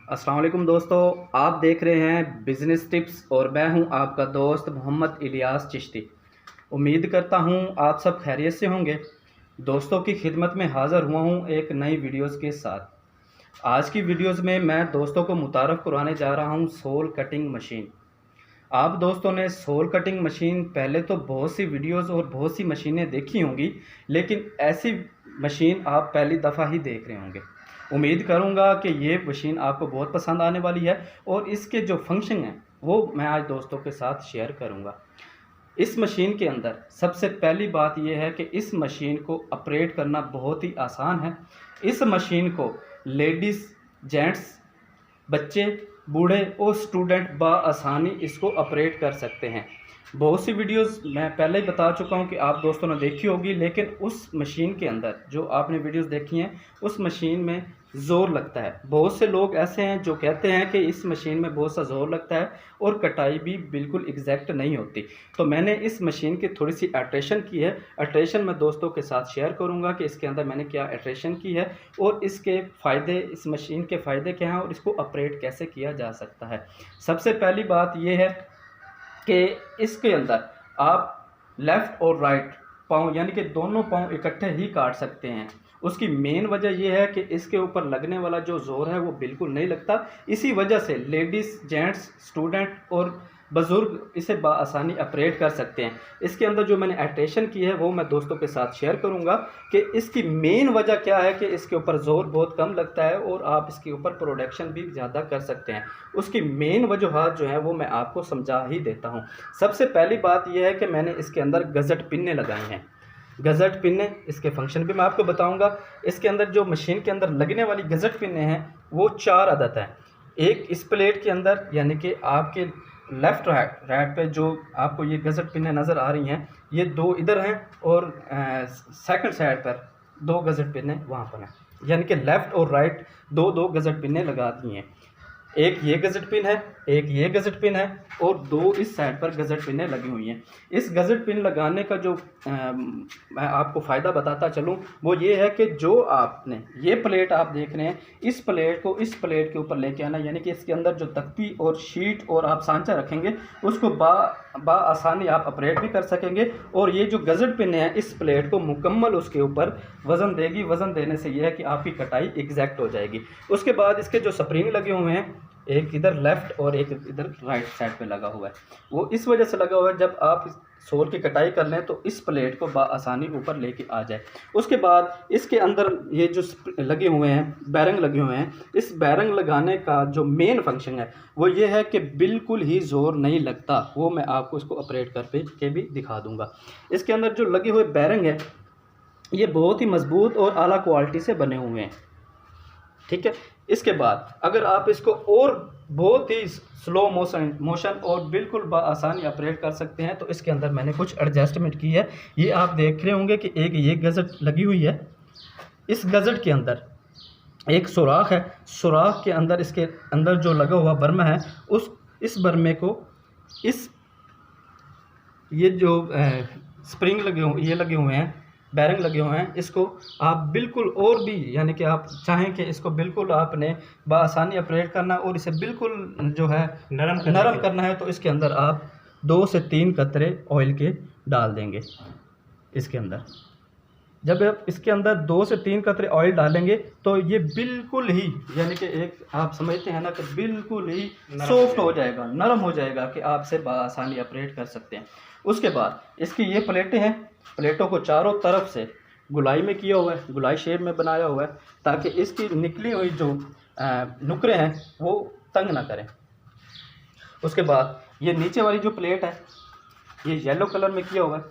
अस्सलाम वालेकुम दोस्तों, आप देख रहे हैं बिज़नेस टिप्स और मैं हूं आपका दोस्त मोहम्मद इलियास चिश्ती। उम्मीद करता हूं आप सब खैरियत से होंगे। दोस्तों की खिदमत में हाज़िर हुआ हूं एक नई वीडियोस के साथ। आज की वीडियोस में मैं दोस्तों को मुतारफ़ करवाने जा रहा हूं सोल कटिंग मशीन। आप दोस्तों ने सोल कटिंग मशीन पहले तो बहुत सी वीडियोस और बहुत सी मशीनें देखी होंगी, लेकिन ऐसी मशीन आप पहली दफ़ा ही देख रहे होंगे। उम्मीद करूंगा कि ये मशीन आपको बहुत पसंद आने वाली है और इसके जो फंक्शन हैं वो मैं आज दोस्तों के साथ शेयर करूंगा। इस मशीन के अंदर सबसे पहली बात यह है कि इस मशीन को ऑपरेट करना बहुत ही आसान है। इस मशीन को लेडीज़, जेंट्स, बच्चे, बूढ़े और स्टूडेंट बआसानी इसको ऑपरेट कर सकते हैं। बहुत सी वीडियोस मैं पहले ही बता चुका हूं कि आप दोस्तों ने देखी होगी, लेकिन उस मशीन के अंदर जो आपने वीडियोस देखी हैं उस मशीन में ज़ोर लगता है। बहुत से लोग ऐसे हैं जो कहते हैं कि इस मशीन में बहुत सा ज़ोर लगता है और कटाई भी बिल्कुल एग्जैक्ट नहीं होती। तो मैंने इस मशीन की थोड़ी सी अल्ट्रेशन की है। अल्ट्रेशन मैं दोस्तों के साथ शेयर करूंगा कि इसके अंदर मैंने क्या अल्ट्रेशन की है और इसके फ़ायदे, इस मशीन के फ़ायदे क्या हैं और इसको ऑपरेट कैसे किया जा सकता है। सबसे पहली बात यह है कि इसके अंदर आप लेफ़्ट और राइट पाँव यानी कि दोनों पाँव इकट्ठे ही काट सकते हैं। उसकी मेन वजह यह है कि इसके ऊपर लगने वाला जो ज़ोर है वो बिल्कुल नहीं लगता। इसी वजह से लेडीज़, जेंट्स, स्टूडेंट और बुज़ुर्ग इसे बआसानी ऑपरेट कर सकते हैं। इसके अंदर जो मैंने अल्ट्रेशन की है वो मैं दोस्तों के साथ शेयर करूंगा कि इसकी मेन वजह क्या है कि इसके ऊपर ज़ोर बहुत कम लगता है और आप इसके ऊपर प्रोडक्शन भी ज़्यादा कर सकते हैं। उसकी मेन वजूहात जो है वो मैं आपको समझा ही देता हूँ। सबसे पहली बात यह है कि मैंने इसके अंदर गज़ट पिन्ने लगाए हैं। गज़ट पिन्ने, इसके फंक्शन भी मैं आपको बताऊंगा। इसके अंदर जो मशीन के अंदर लगने वाली गज़ट पिन्ने हैं वो 4 अदद हैं। एक इस प्लेट के अंदर यानी कि आपके लेफ़्ट राइट पे जो आपको ये गज़ट पिन्ने नज़र आ रही हैं, ये 2 इधर हैं और सेकंड साइड पर 2 गज़ट पिन्ने वहाँ पर हैं। यानी कि लेफ़्ट और राइट 2-2 गज़ट पिन्ने लगा दी हैं। एक ये गज़ट पिन है, एक ये गज़ट पिन है और 2 इस साइड पर गज़ट पिनें लगी हुई हैं। इस गज़ट पिन लगाने का जो मैं आपको फ़ायदा बताता चलूँ वो ये है कि जो आपने ये प्लेट आप देख रहे हैं, इस प्लेट को इस प्लेट के ऊपर लेके आना, यानी कि इसके अंदर जो तख्ती और शीट और आप सांचा रखेंगे उसको बआसानी आप ऑपरेट भी कर सकेंगे। और ये जो गज़ट पिन है इस प्लेट को मुकम्मल उसके ऊपर वज़न देगी। वज़न देने से यह है कि आपकी कटाई एग्जैक्ट हो जाएगी। उसके बाद इसके जो स्प्रिंग लगे हुए हैं, एक इधर लेफ़्ट और एक इधर राइट साइड पे लगा हुआ है, वो इस वजह से लगा हुआ है जब आप सोल की कटाई कर लें तो इस प्लेट को बआसानी ऊपर लेके आ जाए। उसके बाद इसके अंदर ये जो लगे हुए हैं, बैरंग लगे हुए हैं, इस बैरंग लगाने का जो मेन फंक्शन है वो ये है कि बिल्कुल ही ज़ोर नहीं लगता। वो मैं आपको इसको ऑपरेट करके भी दिखा दूँगा। इसके अंदर जो लगे हुए बैरंग है ये बहुत ही मजबूत और आला क्वालिटी से बने हुए हैं, ठीक है। इसके बाद अगर आप इसको और बहुत ही स्लो मोशन और बिल्कुल बआसानी ऑपरेट कर सकते हैं तो इसके अंदर मैंने कुछ एडजस्टमेंट की है। ये आप देख रहे होंगे कि एक ये गज़ट लगी हुई है, इस गज़ट के अंदर एक सुराख है। सुराख के अंदर इसके अंदर जो लगा हुआ बर्मा है इस बर्मे को ये जो स्प्रिंग लगे हुए हैं, बैरंग लगे हुए हैं, इसको आप बिल्कुल और भी यानी कि आप चाहें कि इसको बिल्कुल आपने बआसानी ऑपरेट करना और इसे बिल्कुल जो है नरम करना है तो इसके अंदर आप 2 से 3 कतरे ऑयल के डाल देंगे। इसके अंदर जब आप इसके अंदर 2 से 3 कतरे ऑयल डालेंगे तो ये बिल्कुल ही यानी कि एक आप समझते हैं ना कि बिल्कुल ही सॉफ्ट हो जाएगा, नरम हो जाएगा कि आप इसे बआसानी ऑपरेट कर सकते हैं। उसके बाद इसकी ये प्लेटें हैं, प्लेटों को चारों तरफ से गुलाई में किया हुआ है, गुलाई शेप में बनाया हुआ है ताकि इसकी निकली हुई जो नुकरे हैं वो तंग ना करें। उसके बाद ये नीचे वाली जो प्लेट है ये येलो कलर में किया हुआ है,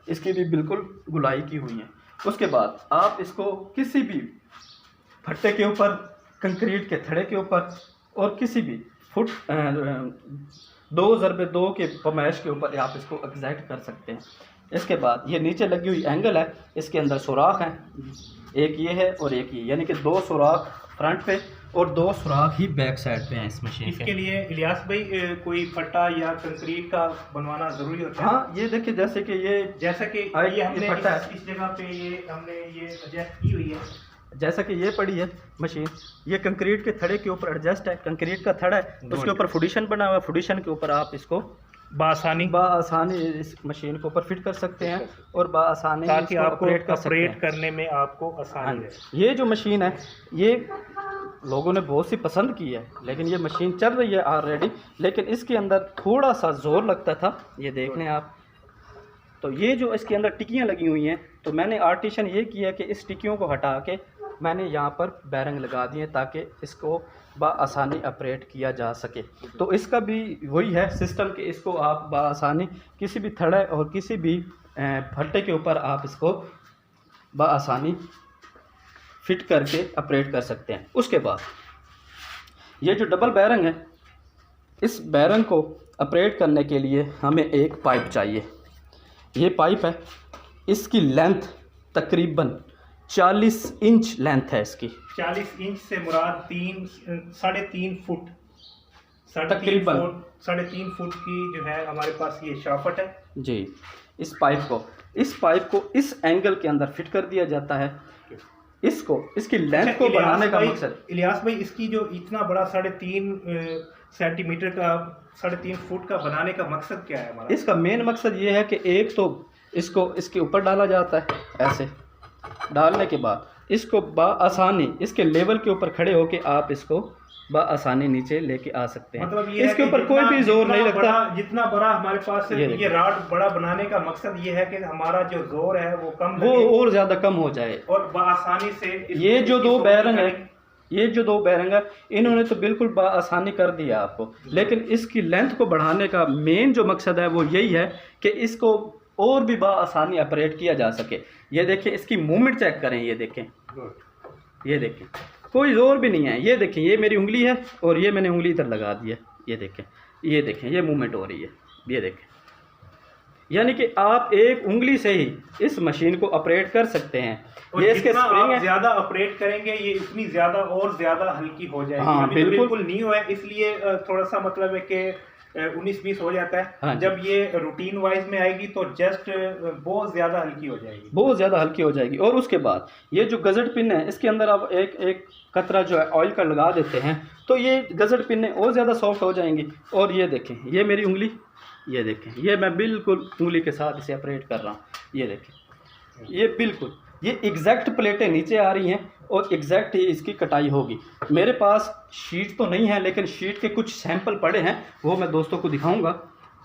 इसकी भी बिल्कुल गुलाई की हुई है। उसके बाद आप इसको किसी भी फट्टे के ऊपर, कंक्रीट के थड़े के ऊपर और किसी भी फुट 2x2 के पमैश के ऊपर आप इसको एग्जैक्ट कर सकते हैं। इसके बाद ये नीचे लगी हुई एंगल है, इसके अंदर सुराख हैं, एक ये है और एक ये, यानी कि 2 सुराख फ्रंट पे और 2 सुराख ही बैक साइड पे हैं इस मशीन इसके लिए इलियास भाई कोई फट्टा या कंक्रीट का बनवाना ज़रूरी होता है? हाँ, ये देखिए जैसे कि ये हमने फट्टा है, इस जगह पे ये हमने ये एडजस्ट की हुई है जैसा कि ये पड़ी है मशीन, ये कंक्रीट के थड़े के ऊपर एडजस्ट है, कंक्रीट का थड़ा है, उसके ऊपर फुडिशन बना हुआ है, फुडिशन के ऊपर आप इसको बासानी इस मशीन के ऊपर फिट कर सकते हैं और बासानी ताकि आपको ऑपरेट ऑपरेट करने में आपको आसानी है। ये जो मशीन है ये लोगों ने बहुत सी पसंद की है, लेकिन ये मशीन चल रही है ऑलरेडी, लेकिन इसके अंदर थोड़ा सा जोर लगता था। ये देख लें आप, तो ये जो इसके अंदर टिकियाँ लगी हुई हैं, तो मैंने आर्टिशन ये किया कि इस टिकियों को हटा के मैंने यहाँ पर बैरंग लगा दिए ताकि इसको बआसानी ऑपरेट किया जा सके। तो इसका भी वही है सिस्टम कि इसको आप बआसानी किसी भी थड़े और किसी भी फट्टे के ऊपर आप इसको बआसानी फिट करके ऑपरेट कर सकते हैं। उसके बाद ये जो डबल बैरंग है, इस बैरंग को ऑपरेट करने के लिए हमें एक पाइप चाहिए। ये पाइप है, इसकी लेंथ तकरीबन 40 इंच लेंथ है इसकी। 40 इंच से मुराद 3.5 फुट तकरीबन 3.5 फुट की जो है हमारे पास ये शाफट है जी। इस पाइप को इस एंगल के अंदर फिट कर दिया जाता है। इसकी लेंथ को बढ़ाने का मकसद, इलियास भाई, इसकी जो इतना बड़ा 3.5 सेंटीमीटर का 3.5 फुट का बनाने का मकसद क्या है हमारा? इसका मेन मकसद ये है कि एक तो इसको इसके ऊपर डाला जाता है, ऐसे डालने के बाद इसको बआसानी इसके लेवल के ऊपर खड़े होके आप इसको बआसानी नीचे लेके आ सकते हैं। मतलब ये इसके ऊपर कोई भी जोर नहीं लगता। जितना बड़ा हमारे पास ये राड बड़ा बनाने का मकसद ये है कि हमारा जो जोर है वो कम वो और ज़्यादा कम हो जाए और बआसानी से ये जो दो बैरंग है इन्होंने तो बिल्कुल बआसानी कर दिया आपको, लेकिन इसकी लेंथ को बढ़ाने का मेन जो मकसद है वो यही है कि इसको और भी बआसानी ऑपरेट किया जा सके। ये देखें, इसकी मूवमेंट चेक करें, ये देखें कोई ज़ोर भी नहीं है। ये देखें, ये मेरी उंगली है और ये मैंने उंगली इधर लगा दी है। ये देखें ये मूवमेंट हो रही है। ये देखें, यानी कि आप एक उंगली से ही इस मशीन को ऑपरेट कर सकते हैं। और ये इसके स्प्रिंग है, ज़्यादा ऑपरेट करेंगे ये इतनी ज़्यादा और ज़्यादा हल्की हो जाएगी। हाँ, बिल्कुल नहीं हुआ है, इसलिए थोड़ा सा मतलब है कि 19-20 हो जाता है। हाँ, जब ये रूटीन वाइज में आएगी तो जस्ट बहुत ज़्यादा हल्की हो जाएगी। और उसके बाद ये जो गजट पिन है, इसके अंदर आप एक कतरा जो है ऑयल का लगा देते हैं तो ये गजट पिन और ज़्यादा सॉफ्ट हो जाएंगी। और ये देखें, ये मेरी उंगली, ये देखें, ये मैं बिल्कुल उंगली के साथ इसे ऑपरेट कर रहा हूँ। ये देखें, ये बिल्कुल ये एग्जैक्ट प्लेटें नीचे आ रही हैं और एग्जैक्ट ही इसकी कटाई होगी। मेरे पास शीट तो नहीं है, लेकिन शीट के कुछ सैंपल पड़े हैं, वो मैं दोस्तों को दिखाऊंगा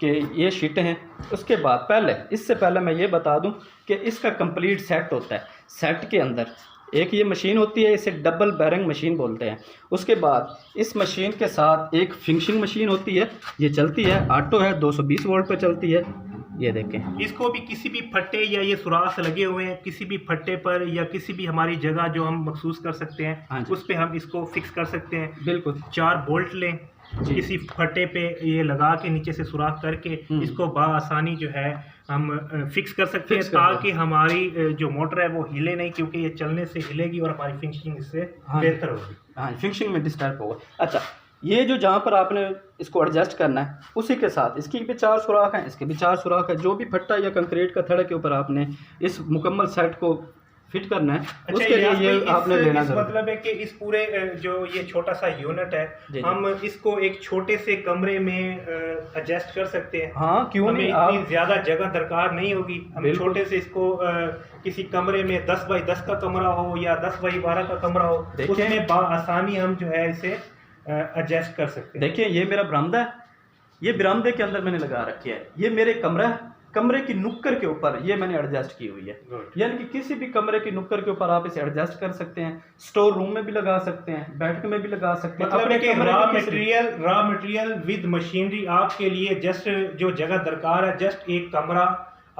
कि ये शीटें हैं। उसके बाद इससे पहले मैं ये बता दूं कि इसका कंप्लीट सेट होता है। सेट के अंदर एक ये मशीन होती है, इसे डबल बैरंग मशीन बोलते हैं। उसके बाद इस मशीन के साथ एक फिनिशिंग मशीन होती है, ये चलती है, ऑटो है, 220 वोल्ट पर चलती है। ये देखें, इसको भी किसी भी फट्टे या ये सुराख लगे हुए हैं किसी भी फट्टे पर या किसी भी हमारी जगह जो हम महसूस कर सकते हैं, हाँ, उस पे हम इसको फिक्स कर सकते हैं। बिल्कुल 4 बोल्ट लें, किसी फट्टे पे ये लगा के नीचे से सुराख करके इसको बआसानी जो है हम फिक्स कर सकते हैं, ताकि हमारी जो मोटर है वो हिले नहीं, क्योंकि ये चलने से हिलेगी और हमारी फिनिशिंग इससे बेहतर होगी। हाँ, फिनिशिंग में डिस्टर्ब होगा। अच्छा, ये जो जहाँ पर आपने इसको एडजस्ट करना है उसी के साथ इसकी भी 4 सुराख हैं, इसके भी 4 सुराख है। जो भी फट्टा या कंक्रीट का थड़े के ऊपर आपने इस मुकम्मल सेट को फिट करना है, उसके लिए ये आपने लेना जरूरी। मतलब है कि इस पूरे जो ये छोटा सा यूनिट है, हम इसको एक छोटे से कमरे में एडजस्ट कर सकते हैं। हाँ, क्यों नहीं, इतनी ज्यादा जगह दरकार नहीं होगी। हम छोटे से इसको किसी कमरे में 10 बाई 10 का कमरा हो या 10 बाई 12 का कमरा हो, उसमें बआसानी हम जो है इसे एडजस्ट कर सकते हैं। देखिए, ये मेरा बरामदा है, ये बरामदे के अंदर मैंने लगा रखी है। ये मेरे कमरे की नुक्कर के ऊपर ये मैंने एडजस्ट की हुई है। यानी कि किसी भी कमरे की नुक्कर के ऊपर आप इसे एडजस्ट कर सकते हैं। स्टोर रूम में भी लगा सकते हैं, बैठक में भी लगा सकते हैं। मतलब रॉ मटेरियल विद मशीनरी आपके लिए जस्ट जो जगह दरकार है, जस्ट एक कमरा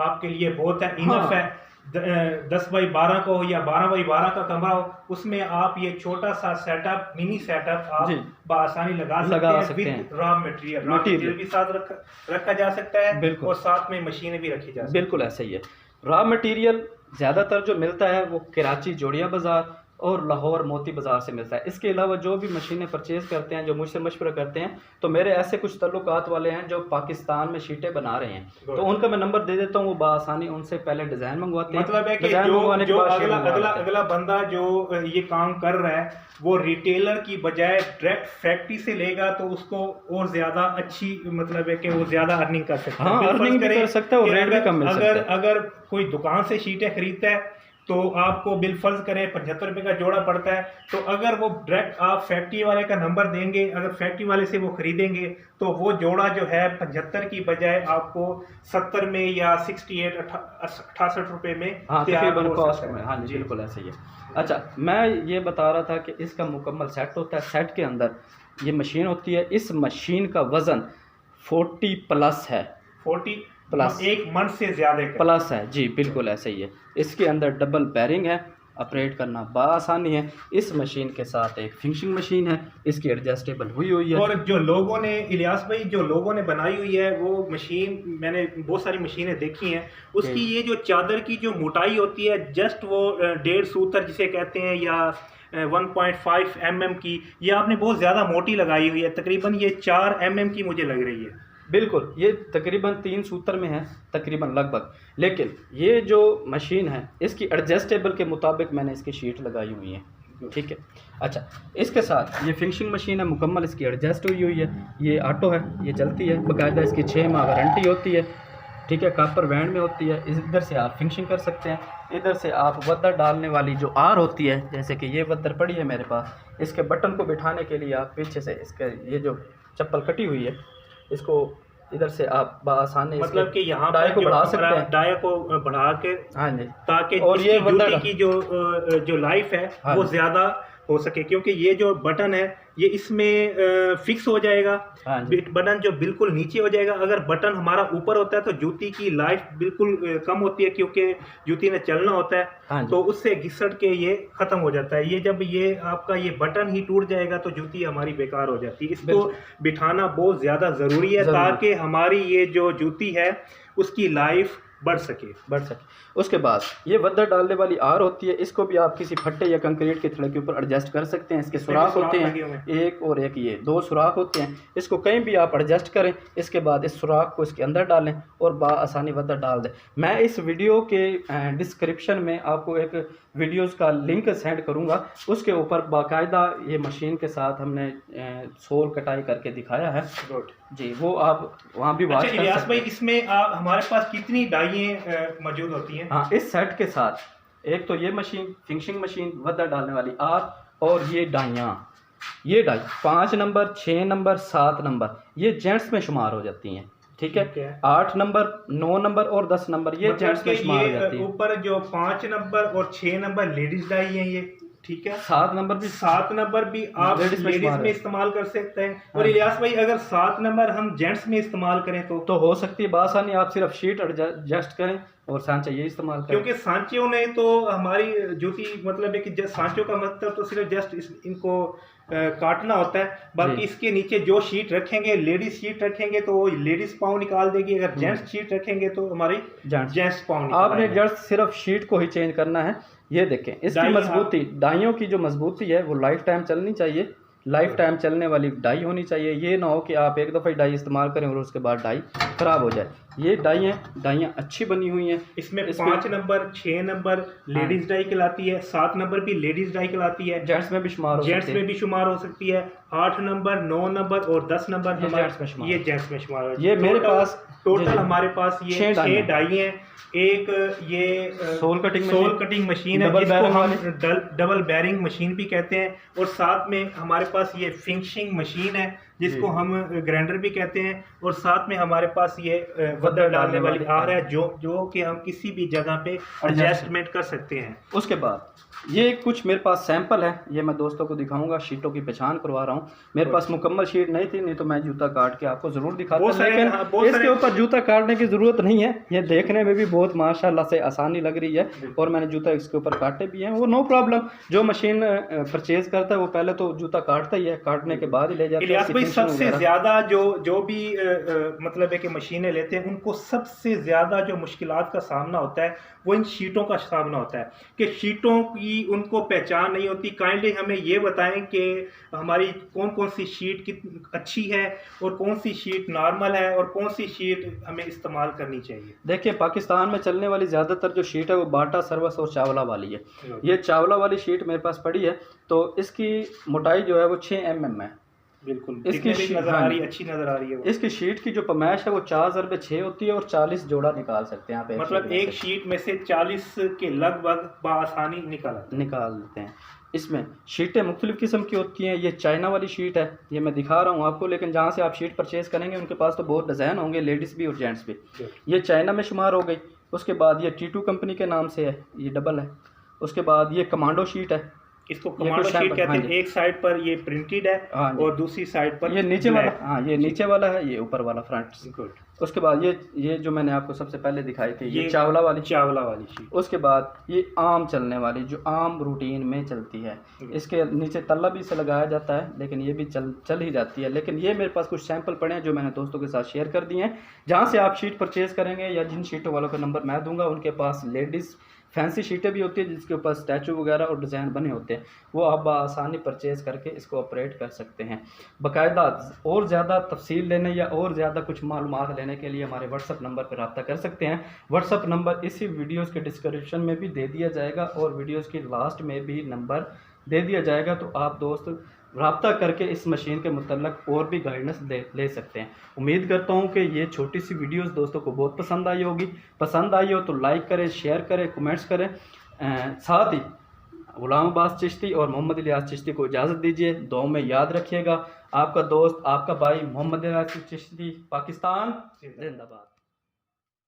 आपके लिए बहुत है, इनफ है। 10 बाई 12 का हो या 12 बाई 12 का कमरा हो, उसमें आप ये छोटा सा सेटअप, मिनी सेटअप आप बआसानी लगा सकते हैं। विद रॉ मटेरियल भी साथ रखा जा सकता है और साथ में मशीनें भी रखी जा सकती है। बिल्कुल ऐसा ही है। रॉ मटेरियल ज़्यादातर जो मिलता है वो कराची जोड़िया बाज़ार और लाहौर मोती बाज़ार से मिलता है। इसके अलावा जो भी मशीनें परचेज़ करते हैं, जो मुझसे मशवरा करते हैं, तो मेरे ऐसे कुछ तल्लुकात वाले हैं जो पाकिस्तान में शीटें बना रहे हैं, तो उनका मैं नंबर दे देता हूँ, वो बासानी उनसे पहले डिज़ाइन मंगवाते हैं। मतलब है कि जो अगला बंदा जो ये काम कर रहा है वो रिटेलर की बजाय डायरेक्ट फैक्ट्री से लेगा तो उसको और ज्यादा अच्छी, मतलब है कि वो ज्यादा अर्निंग कर सकता है। हाँ, अर्निंग भी कर सकता है और रेट भी कम मिल सकता है। अगर कोई दुकान से शीटें खरीदता है तो आपको बिल फर्ज करें 75 रुपये का जोड़ा पड़ता है, तो अगर वो डायरेक्ट आप फैक्ट्री वाले का नंबर देंगे, अगर फैक्ट्री वाले से वो खरीदेंगे तो वो जोड़ा जो है 75 की बजाय आपको 70 में या 68 रुपये में तकरीबन कॉस्ट में। हाँ जी, बिल्कुल ऐसे ही है। अच्छा, मैं ये बता रहा था कि इसका मुकम्मल सेट होता है। सेट के अंदर ये मशीन होती है। इस मशीन का वज़न 40 प्लस है, 40 प्लस, एक मन से ज़्यादा प्लस है जी, बिल्कुल ऐसे ही है। इसके अंदर डबल बैरिंग है, ऑपरेट करना आसानी है। इस मशीन के साथ एक फिनिशिंग मशीन है, इसकी एडजस्टेबल हुई है। और जो लोगों ने, इलियास भाई, जो लोगों ने बनाई हुई है वो मशीन, मैंने बहुत सारी मशीनें देखी हैं, उसकी ये जो चादर की जो मोटाई होती है, जस्ट वो 1.5 सूतर जिसे कहते हैं या 1.5 mm की, ये आपने बहुत ज़्यादा मोटी लगाई हुई है। तकरीबन ये 4 mm की मुझे लग रही है। बिल्कुल, ये तकरीबन 3 सूत्र में है तकरीबन लगभग। लेकिन ये जो मशीन है इसकी एडजस्टेबल के मुताबिक मैंने इसकी शीट लगाई हुई है, ठीक है। अच्छा, इसके साथ ये फिनिशिंग मशीन है, मुकम्मल इसकी एडजस्ट हुई है। ये ऑटो है, ये चलती है बाकायदा, इसकी 6 माह वारंटी होती है, ठीक है। कापर बैंड में होती है। इधर से आप फिनिशिंग कर सकते हैं, इधर से आप वद्दर डालने वाली जो आर होती है, जैसे कि ये वद्दर पड़ी है मेरे पास, इसके बटन को बिठाने के लिए आप पीछे से इसके ये जो चप्पल कटी हुई है इसको इधर से आप आसानी, मतलब कि यहाँ डाई को बढ़ा सकते हैं, डाई को बढ़ा के, हाँ जी, ताकि और ये जूती की जो लाइफ है वो ज़्यादा हो सके, क्योंकि ये जो बटन है ये इसमें फिक्स हो जाएगा। हाँ, बटन जो बिल्कुल नीचे हो जाएगा। अगर बटन हमारा ऊपर होता है तो जूती की लाइफ बिल्कुल कम होती है, क्योंकि जूती ने चलना होता है। हाँ, तो उससे घिसट के ये ख़त्म हो जाता है। ये जब ये आपका ये बटन ही टूट जाएगा तो जूती हमारी बेकार हो जाती है। इसको बिठाना बहुत ज़्यादा ज़रूरी है ताकि हमारी ये जो जूती है उसकी लाइफ बढ़ सके। उसके बाद ये वद्दर डालने वाली आर होती है, इसको भी आप किसी फट्टे या कंक्रीट के थड़े के ऊपर एडजस्ट कर सकते हैं। इसके सुराख होते हैं, एक और एक, ये 2 सुराख होते हैं। इसको कहीं भी आप एडजस्ट करें, इसके बाद इस सुराख को इसके अंदर डालें और बाआसानी वद्दर डाल दें। मैं इस वीडियो के डिस्क्रिप्शन में आपको एक वीडियोस का लिंक सेंड करूंगा, उसके ऊपर बाकायदा ये मशीन के साथ हमने सोल कटाई करके दिखाया है जी, वो आप वहाँ भी वाच कर सकते हैं। भाई, इसमें हमारे पास कितनी डाइयाँ मौजूद होती हैं? हाँ, इस सेट के साथ एक तो ये मशीन, फिनिशिंग मशीन, वद्दर डालने वाली आर, और ये डाइयाँ, ये डाई 5 नंबर, 6 नंबर, 7 नंबर, ये जेंट्स में शुमार हो जाती हैं, ठीक है। 8 नंबर, 9 नंबर और 10 नंबर ये जेंट्स में शुमार हो जाती है। ऊपर जो 5 नंबर और 6 नंबर लेडीज डाई हैं ये, ठीक है। 7 नंबर भी आप लेडीज में इस्तेमाल कर सकते हैं। और इलियास भाई, अगर 7 नंबर हम जेंट्स में इस्तेमाल करें तो हो सकती है बासानी। आप सिर्फ शीट एडजस्ट करें और सांचा ये इस्तेमाल करें, क्योंकि सांचों ने तो हमारी जूती, मतलब है कि सांचों का मतलब तो सिर्फ जस्ट इनको काटना होता है। बाकी इसके नीचे जो शीट रखेंगे, लेडीज शीट रखेंगे तो वो लेडीज पाँव निकाल देगी, अगर जेंट्स शीट रखेंगे तो हमारी जेंट्स पाँव। आपने जस्ट सिर्फ शीट को ही चेंज करना है। ये देखें इसकी मजबूती, डाइयों की जो मजबूती है वो लाइफ टाइम चलनी चाहिए, लाइफ टाइम चलने वाली डाई होनी चाहिए। ये ना हो कि आप एक दफ़ा डाई इस्तेमाल करें और उसके बाद डाई ख़राब हो जाए। ये डाइयाँ अच्छी बनी हुई हैं। इसमें 5 नंबर, 6 नंबर लेडीज डाई कहलाती है, 7 नंबर भी लेडीज डाई कहलाती है, जेंट्स में भी शुमार हो सकती है। 8 नंबर, 9 नंबर और 10 नंबर ये जेंट्स में शुमार। ये मेरे पास टोटल हमारे पास ये 6 डाई हैं। एक ये सोल कटिंग मशीन है, जिसको हम डबल बैरिंग मशीन भी कहते हैं, और साथ में हमारे पास ये फिनिशिंग मशीन है जिसको हम ग्राइंडर भी कहते हैं, और साथ में हमारे पास ये वद्दर डालने वाली आर है जो कि हम किसी भी जगह पे एडजस्टमेंट कर सकते हैं। उसके बाद ये कुछ मेरे पास सैंपल है, ये मैं दोस्तों को दिखाऊंगा, शीटों की पहचान करवा रहा हूँ। मेरे पास मुकम्मल शीट नहीं थी, नहीं तो मैं जूता काट के आपको ज़रूर दिखाता, लेकिन इसके ऊपर जूता काटने की ज़रूरत नहीं है। ये देखने में भी बहुत माशाल्लाह से आसानी लग रही है, और मैंने जूता इसके ऊपर काटे भी हैं, वो नो प्रॉब्लम। जो मशीन परचेज़ करता है वो पहले तो जूता काट काटता ही है, काटने के बाद ही ले जाते हैं। इलियास भाई सबसे ज़्यादा जो भी मतलब है कि मशीनें लेते हैं, उनको सबसे ज़्यादा जो मुश्किलात का सामना होता है वो इन शीटों का सामना होता है कि शीटों की उनको पहचान नहीं होती। काइंडली हमें ये बताएं कि हमारी कौन कौन सी शीट कितनी अच्छी है और कौन सी शीट नॉर्मल है और कौन सी शीट हमें इस्तेमाल करनी चाहिए। देखिए, पाकिस्तान में चलने वाली ज़्यादातर जो शीट है वो बाटा, सर्वस और चावला वाली है। ये चावला वाली शीट मेरे पास पड़ी है, तो इसकी मोटाई जो है वो 6 mm है। बिल्कुल, इसकी नजर आ रही है, अच्छी नजर आ रही है वो। इसकी शीट की जो पमैश है वो 4x6 होती है और 40 जोड़ा निकाल सकते हैं आप। मतलब एक शीट में से 40 के लगभग बआसानी निकाल देते हैं। इसमें शीटें मुख्तलिफ किस्म की होती हैं। ये चाइना वाली शीट है, ये मैं दिखा रहा हूँ आपको, लेकिन जहाँ से आप शीट परचेज़ करेंगे उनके पास तो बहुत डिज़ाइन होंगे, लेडीज़ भी और जेंट्स भी। ये चाइना में शुमार हो गई। उसके बाद ये T2 कंपनी के नाम से है, ये डबल है। उसके बाद ये कमांडो शीट है, इसको कमांडो शीट कहते हैं। एक साइड पर ये प्रिंटेड है और दूसरी साइड पर ये नीचे वाला, हाँ ये नीचे वाला है, ये ऊपर वाला फ्रंट। गुड। उसके बाद ये जो मैंने आपको सबसे पहले दिखाई थी, ये चावला वाली शीट। उसके बाद ये आम चलने वाली, जो आम रूटीन में चलती है। इसके नीचे तल्ला भी से लगाया जाता है, लेकिन ये भी चल ही जाती है। लेकिन ये मेरे पास कुछ सैंपल पड़े हैं जो मैंने दोस्तों के साथ शेयर कर दिए हैं। जहाँ से आप शीट परचेज़ करेंगे या जिन शीटों वालों का नंबर मैं दूंगा, उनके पास लेडीज़ फैंसी शीटें भी होती है जिसके ऊपर स्टैचू वगैरह और डिज़ाइन बने होते हैं, वो आप आसानी परचेज़ करके इसको ऑपरेट कर सकते हैं। बाकायदा और ज़्यादा तफसील लेने या और ज़्यादा कुछ मालूमात लेने के लिए हमारे व्हाट्सअप नंबर पर रब्ता कर सकते हैं। व्हाट्सअप नंबर इसी वीडियोज़ के डिस्क्रिप्शन में भी दे दिया जाएगा और वीडियोज़ की लास्ट में भी नंबर दे दिया जाएगा, तो आप दोस्त रब्ता करके इस मशीन के मुतल्लक और भी गाइडेंस ले सकते हैं। उम्मीद करता हूं कि ये छोटी सी वीडियोस दोस्तों को बहुत पसंद आई होगी। पसंद आई हो तो लाइक करें, शेयर करें, कमेंट्स करें। साथ ही गुलाम अब्बास चिश्ती और मोहम्मद इलियास चिश्ती को इजाज़त दीजिए। दुआ में याद रखिएगा। आपका दोस्त, आपका भाई मोहम्मद इलियास चिश्ती, पाकिस्तान जिंदाबाद।